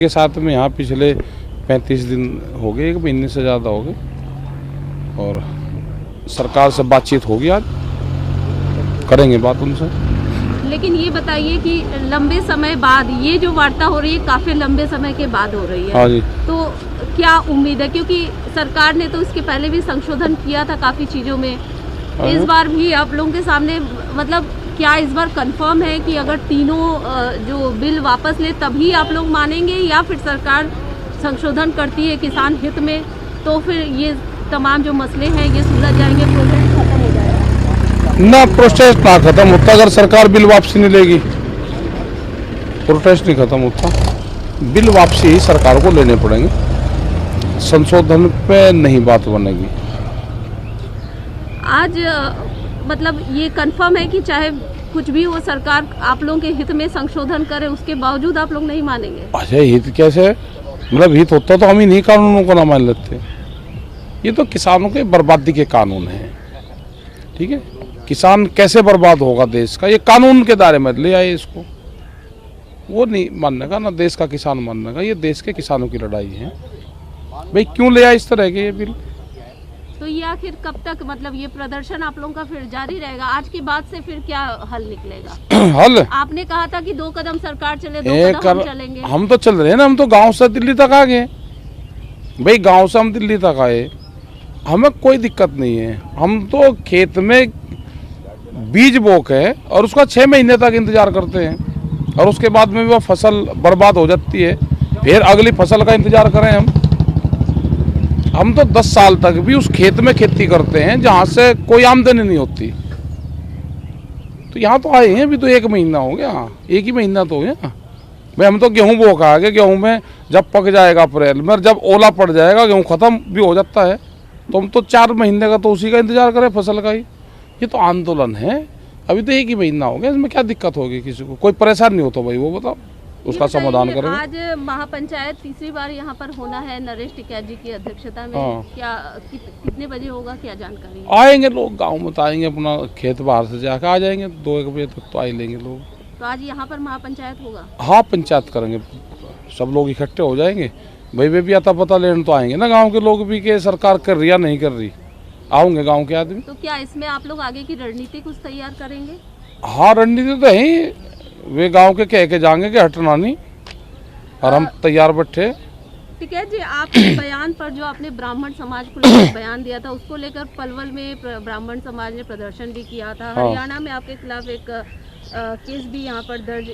के साथ में यहाँ पिछले 35 दिन हो गए, 1 महीने से ज़्यादा हो गए और सरकार से बातचीत होगी, आज करेंगे बात उनसे। लेकिन ये बताइए कि लंबे समय बाद ये जो वार्ता हो रही है, काफ़ी लंबे समय के बाद हो रही है। हाँ जी। तो क्या उम्मीद है, क्योंकि सरकार ने तो इसके पहले भी संशोधन किया था काफ़ी चीज़ों में, इस बार भी आप लोगों के सामने मतलब क्या इस बार कंफर्म है कि अगर तीनों जो बिल वापस ले तभी आप लोग मानेंगे, या फिर सरकार संशोधन करती है किसान हित में तो फिर ये तमाम जो मसले हैं ये सुलझ जाएंगे, प्रोसेस खत्म हो जाएगा? ना प्रोसेस ना खत्म होता अगर सरकार बिल वापसी नहीं लेगी, प्रोटेस्ट नहीं खत्म होता। बिल वापसी ही सरकार को लेने पड़ेंगे, संशोधन पे नहीं बात बनेगी। आज मतलब ये कंफर्म है कि चाहे कुछ भी हो सरकार आप लोगों के हित में संशोधन करे, उसके बावजूद आप लोग नहीं मानेंगे? अच्छा, हित कैसे? मतलब हित होता तो हम ही नहीं कानूनों को ना मान लेते। ये तो किसानों के बर्बादी के कानून हैं, ठीक है। किसान कैसे बर्बाद होगा देश का, ये कानून के दायरे में ले आए इसको। वो नहीं मानने का, ना देश का किसान मानने का, ये देश के किसानों की लड़ाई है। भाई क्यों ले आए इस तरह के ये बिल? तो ये आखिर कब तक मतलब ये प्रदर्शन आप लोगों का फिर जारी रहेगा? आज के बाद से फिर क्या हल निकलेगा? हल आपने कहा था कि 2 कदम सरकार चले, 2 कदम हम चलेंगे। हम तो चल रहे हैं ना, हम तो गांव से दिल्ली तक आ गए। भाई गांव से हम दिल्ली तक आए, हमें कोई दिक्कत नहीं है। हम तो खेत में बीज बो के और उसका 6 महीने तक इंतजार करते हैं और उसके बाद में भी वो फसल बर्बाद हो जाती है, फिर अगली फसल का इंतजार करें हम तो 10 साल तक भी उस खेत में खेती करते हैं जहाँ से कोई आमदनी नहीं होती। तो यहाँ तो आए हैं, अभी तो 1 महीना हो गया, 1 ही महीना तो हो गया। भाई हम तो गेहूँ बो के आ गए, गेहूँ में जब पक जाएगा अप्रैल में, जब ओला पड़ जाएगा, गेहूँ खत्म भी हो जाता है, तो हम तो 4 महीने का तो उसी का इंतजार करें फसल का ही। ये तो आंदोलन है, अभी तो 1 ही महीना हो गया, इसमें क्या दिक्कत होगी? किसी को कोई परेशान नहीं होता भाई, वो बताओ, उसका समाधान करेंगे। आज महापंचायत तीसरी बार यहाँ पर होना है नरेश टिकैत जी की अध्यक्षता में। हाँ। क्या कितने बजे होगा, क्या जानकारी है? आएंगे लोग, गांव में तो आएंगे, अपना खेत बाहर से जाकर आ जाएंगे, 2-1 बजे तक तो आ ही लेंगे लोग। तो आज यहाँ पर महापंचायत होगा? हाँ, पंचायत करेंगे, सब लोग इकट्ठे हो जाएंगे। भाई वे भी आता पता लेने तो आएंगे ना, गांव के लोग भी कि सरकार कर रही या नहीं कर रही, आओगे गांव के आदमी। तो क्या इसमें आप लोग आगे की रणनीति कुछ तैयार करेंगे? हाँ, रणनीति तो है ही, वे गांव के कह के जाएंगे कि हटना नहीं, और हम तैयार बैठे। टिकैत जी, आपके बयान पर जो आपने ब्राह्मण समाज को लेकर बयान दिया था, उसको लेकर पलवल में ब्राह्मण समाज ने प्रदर्शन भी किया था। हाँ। हरियाणा में आपके खिलाफ एक केस भी यहाँ पर दर्ज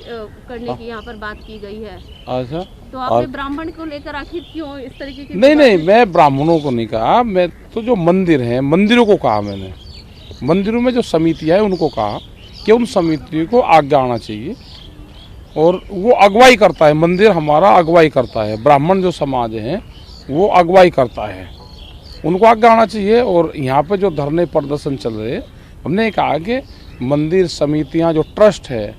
करने की यहाँ पर बात की गई है। अच्छा, तो आपने ब्राह्मण को लेकर आखिर क्यों इस तरीके की? नहीं, मैं ब्राह्मणों को नहीं कहा, मैं तो जो मंदिर हैं, मंदिरों को कहा मैंने। मंदिरों में जो समितियाँ है उनको कहा कि उन समितियों को आगे आना चाहिए, और वो अगुवाई करता है, मंदिर हमारा अगुवाई करता है, ब्राह्मण जो समाज है वो अगुवाई करता है, उनको आगे आना चाहिए। और यहाँ पे जो धरने प्रदर्शन चल रहे हैं, हमने कहा कि मंदिर समितियाँ जो ट्रस्ट है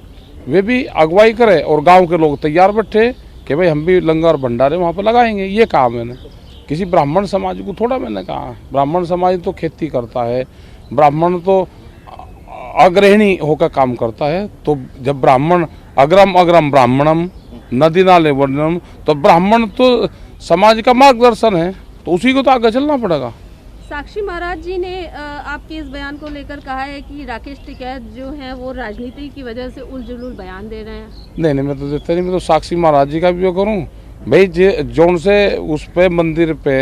वे भी अगुवाई करे, और गांव के लोग तैयार बैठे कि भाई हम भी लंगर भंडारे वहाँ पर लगाएंगे। ये कहा मैंने, किसी ब्राह्मण समाज को थोड़ा मैंने कहा। ब्राह्मण समाज तो खेती करता है, ब्राह्मण तो अग्रहिणी होकर काम करता है। तो जब ब्राह्मण अग्रम अग्रम ब्राह्मणम नदी नाले वर्णनम, तो ब्राह्मण तो समाज का मार्गदर्शन है, तो उसी को तो आगे चलना पड़ेगा। साक्षी महाराज जी ने आपके इस बयान को लेकर कहा है कि राकेश टिकैत जो है वो राजनीति की वजह से उलझुल बयान दे रहे हैं। नहीं, मैं तो देता नहीं, मैं तो साक्षी महाराज जी का भी करूँ भाई। जोन से उस पे मंदिर पे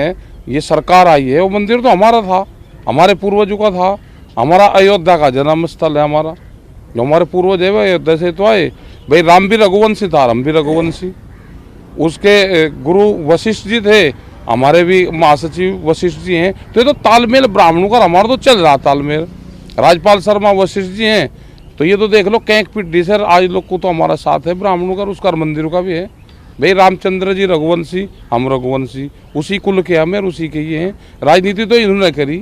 ये सरकार आई है, वो मंदिर तो हमारा था, हमारे पूर्वजों का था, हमारा अयोध्या का जन्म स्थल है हमारा, जो हमारे पूर्वज है वो अयोध्या से तो आए। भाई राम भी रघुवंशी था, हम भी रघुवंशी, उसके गुरु वशिष्ठ जी थे, हमारे भी महासचिव वशिष्ठ जी हैं। तो ये तो तालमेल ब्राह्मणों का हमारा तो चल रहा तालमेल। राजपाल शर्मा वशिष्ठ जी हैं, तो ये तो देख लो कैंक पिड्डी से आज लोग को तो हमारा साथ है ब्राह्मणों का, उसका मंदिरों का भी है। भाई रामचंद्र जी रघुवंशी, हम रघुवंशी, उसी कुल के हमें, उसी के ये हैं। राजनीति तो इन्होंने करी।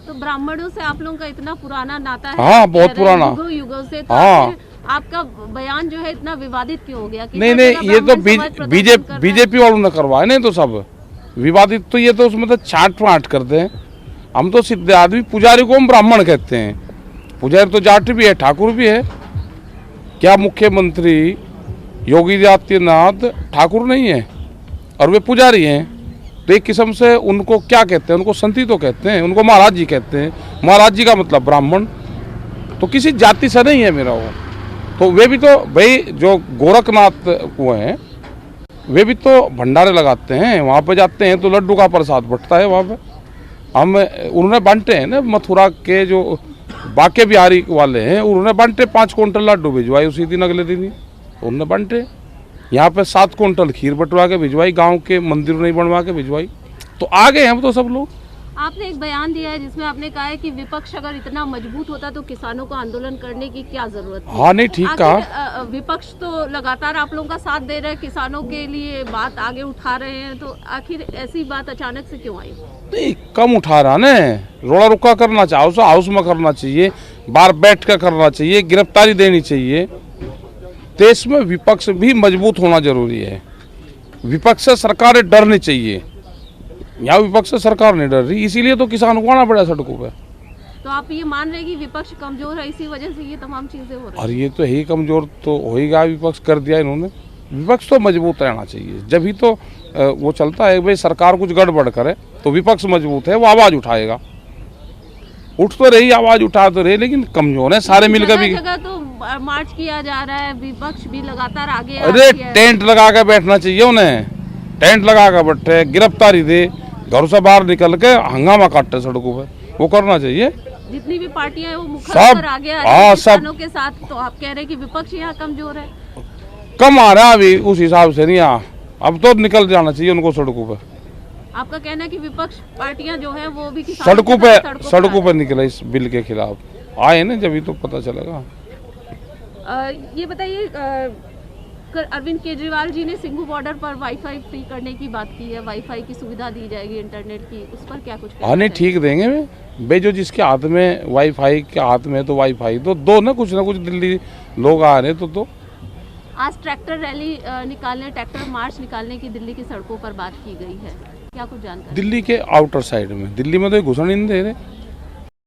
तो ब्राह्मणों से आप लोगों का इतना पुराना नाता है? हाँ, बहुत पुराना, युगों से। तो हाँ, आपका बयान जो है इतना विवादित क्यों हो गया? नहीं, ये तो बीजेपी वालों ने करवाया, नहीं तो सब विवादित। तो ये तो उसमें तो छाट वाट करते हैं। हम तो सीधे आदमी, पुजारी को हम ब्राह्मण कहते हैं। पुजारी तो जाट भी है, ठाकुर भी है। क्या मुख्यमंत्री योगी आदित्यनाथ ठाकुर नहीं है? और वे पुजारी हैं, तो एक किस्म से उनको क्या कहते हैं, उनको संती तो कहते हैं, उनको महाराज जी कहते हैं। महाराज जी का मतलब ब्राह्मण, तो किसी जाति से नहीं है मेरा वो। तो वे भी तो भाई जो गोरखनाथ वो हैं, वे भी तो भंडारे लगाते हैं, वहाँ पे जाते हैं तो लड्डू का प्रसाद बंटता है वहाँ पे। हम उन्होंने बांटे हैं ना, मथुरा के जो बाके बिहारी वाले हैं उन्होंने बांटे 5 क्विंटल लड्डू भिजवाए उसी दिन, अगले दिन ही तो उन्होंने बांटे। यहाँ पे 7 क्विंटल खीर बंटवा के भिजवाई, गांव के मंदिर नहीं बनवा के भिजवाई। तो आ गए हम तो सब लोग। आपने एक बयान दिया है जिसमें आपने कहा है कि विपक्ष अगर इतना मजबूत होता तो किसानों को आंदोलन करने की क्या जरूरत थी? हाँ नहीं ठीक कहा। विपक्ष तो लगातार आप लोगों का साथ दे रहे हैं, किसानों के लिए बात आगे उठा रहे हैं, तो आखिर ऐसी बात अचानक से क्यों आई? नहीं कम उठा रहा ना, रोड़ा रुका करना चाहिए, हाउस में करना चाहिए, बाहर बैठ कर करना चाहिए, गिरफ्तारी देनी चाहिए। देश में विपक्ष भी मजबूत होना जरूरी है। विपक्ष से सरकारें डरनी चाहिए, यहाँ विपक्ष से सरकार नहीं डर रही, इसीलिए तो किसानों को आना पड़ा सड़कों पे। तो आप ये मान रहे हैं कि विपक्ष कमजोर है, इसी वजह से ये तमाम चीजें हो रही हैं? और ये तो ही कमजोर तो होएगा, विपक्ष कर दिया इन्होंने। विपक्ष तो मजबूत रहना चाहिए, जब ही तो वो चलता है। भाई सरकार कुछ गड़बड़ करे तो विपक्ष मजबूत है, वो आवाज उठाएगा। उठ तो रही, आवाज उठा तो रही, लेकिन कमजोर है सारे मिलकर भी। जगह तो मार्च किया जा रहा है, विपक्ष भी लगातार आगे अरे टेंट लगा कर बैठना चाहिए उन्हें, टेंट लगा कर बैठे, गिरफ्तारी दे, घर से बाहर निकल के हंगामा काटते सड़कों पे, वो करना चाहिए। जितनी भी पार्टियां हैं वो मुखर सब पर आगे आ रही हैं किसानों के साथ, तो आप कह रहे हैं कि विपक्ष यहाँ कमजोर है? कम आ रहा है अभी, उस हिसाब से नहीं आ, अब तो निकल जाना चाहिए उनको सड़कों पे। आपका कहना है कि विपक्ष पार्टियां जो है वो भी सड़कों पे निकले इस बिल के खिलाफ, आए ना जब तो पता चलेगा। ये बताइए, अरविंद केजरीवाल जी ने सिंघू बॉर्डर पर वाईफाई फ्री करने की बात की है, वाईफाई की सुविधा दी जाएगी इंटरनेट की, उस पर क्या कुछ? हाँ नहीं ठीक देंगे भाई, जो जिसके हाथ में वाईफाई के हाथ में तो वाईफाई दो ना कुछ दिल्ली लोग आ रहे तो आज ट्रैक्टर रैली निकालने, ट्रैक्टर मार्च निकालने की दिल्ली की सड़कों पर बात की गई है, क्या कुछ जानकारी? दिल्ली के आउटर साइड में, दिल्ली में तो घुसने नहीं दे रहे।